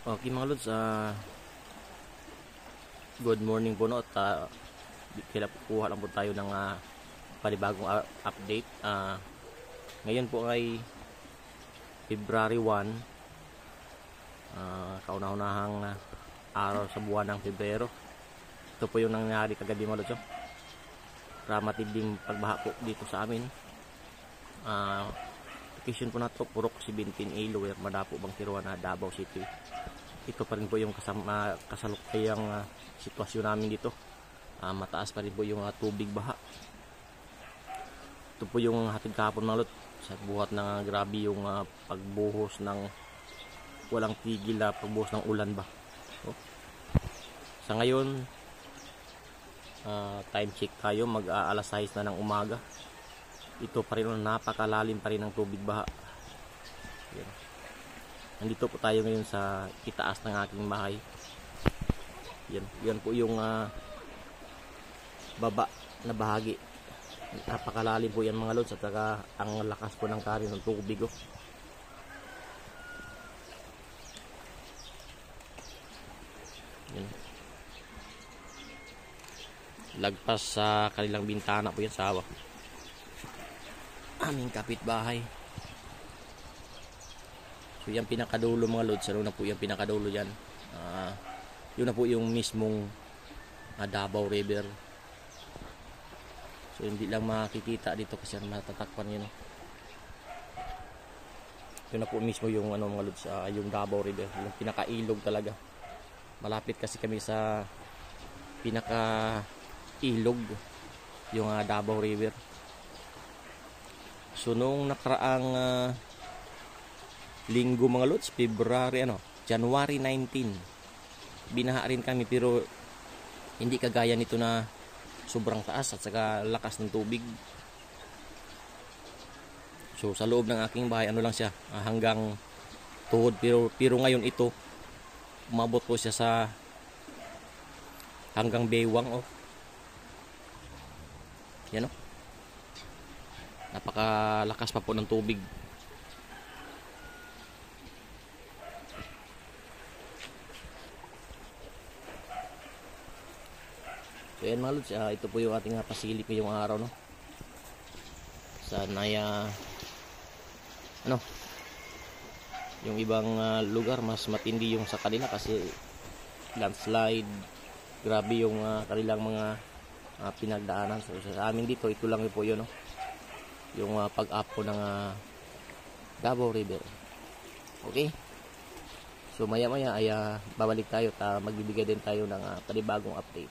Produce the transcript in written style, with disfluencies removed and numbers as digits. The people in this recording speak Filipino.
Okay mga lods, good morning po no, at kuha lang po tayo ng panibagong update. Ngayon po ay February 1, kauna-unahang araw sa buwan ng Pebrero. Ito po yung nangyari kagabi mga lods. Matinding pagbaha po dito sa amin. Location po na ito, Purok 17 Iloilo, Madapo, Bangkiruan, Davao City. Ito pa rin po yung kasalukuyang sitwasyon namin dito. Mataas pa rin po yung tubig baha. Ito po yung hatid kahapon mga lot. Sa buhat ng grabe yung pagbuhos ng walang tigil na pagbuhos ng ulan ba. Sa ngayon, time check tayo, mag-alas 6 na ng umaga. Ito pa rin, napakalalim pa rin ng tubig baha. Yan. Nandito po tayo ngayon sa itaas ng aking bahay. Yan po yung baba na bahagi. Napakalalim po yan mga lods, at saka ang lakas po ng kari ng tubig. Yan. Lagpas sa kanilang bintana po yan sa aming kapitbahay. So yan pinakadulo mga lods, ano na po yung pinakadulo yan. Yun na po yung mismong Davao River. So hindi lang makikita dito kasi matatakpan yun. Yun na po mismo yung mga lods, yung Davao River, yung pinakailog talaga. Malapit kasi kami sa pinakailog, yung Davao River. So noong nakaraang linggo mga lods, January 19, binaha rin kami, pero hindi kagaya nito na sobrang taas at saka lakas ng tubig. So sa loob ng aking bahay lang siya, hanggang tuhod, pero ngayon ito umabot po siya sa hanggang baywang. Yan napakalakas pa po ng tubig. So yan mga lods, ito po yung ating pasilip ngayong araw, no. Sana yung ibang lugar mas matindi yung sa kanila kasi landslide, grabe yung kanilang mga pinagdaanan. So sa amin dito, ito lang po yun, no, yung pag-up po ng Davao River. Okay, so maya maya ay babalik tayo at magbibigay din tayo ng panibagong update.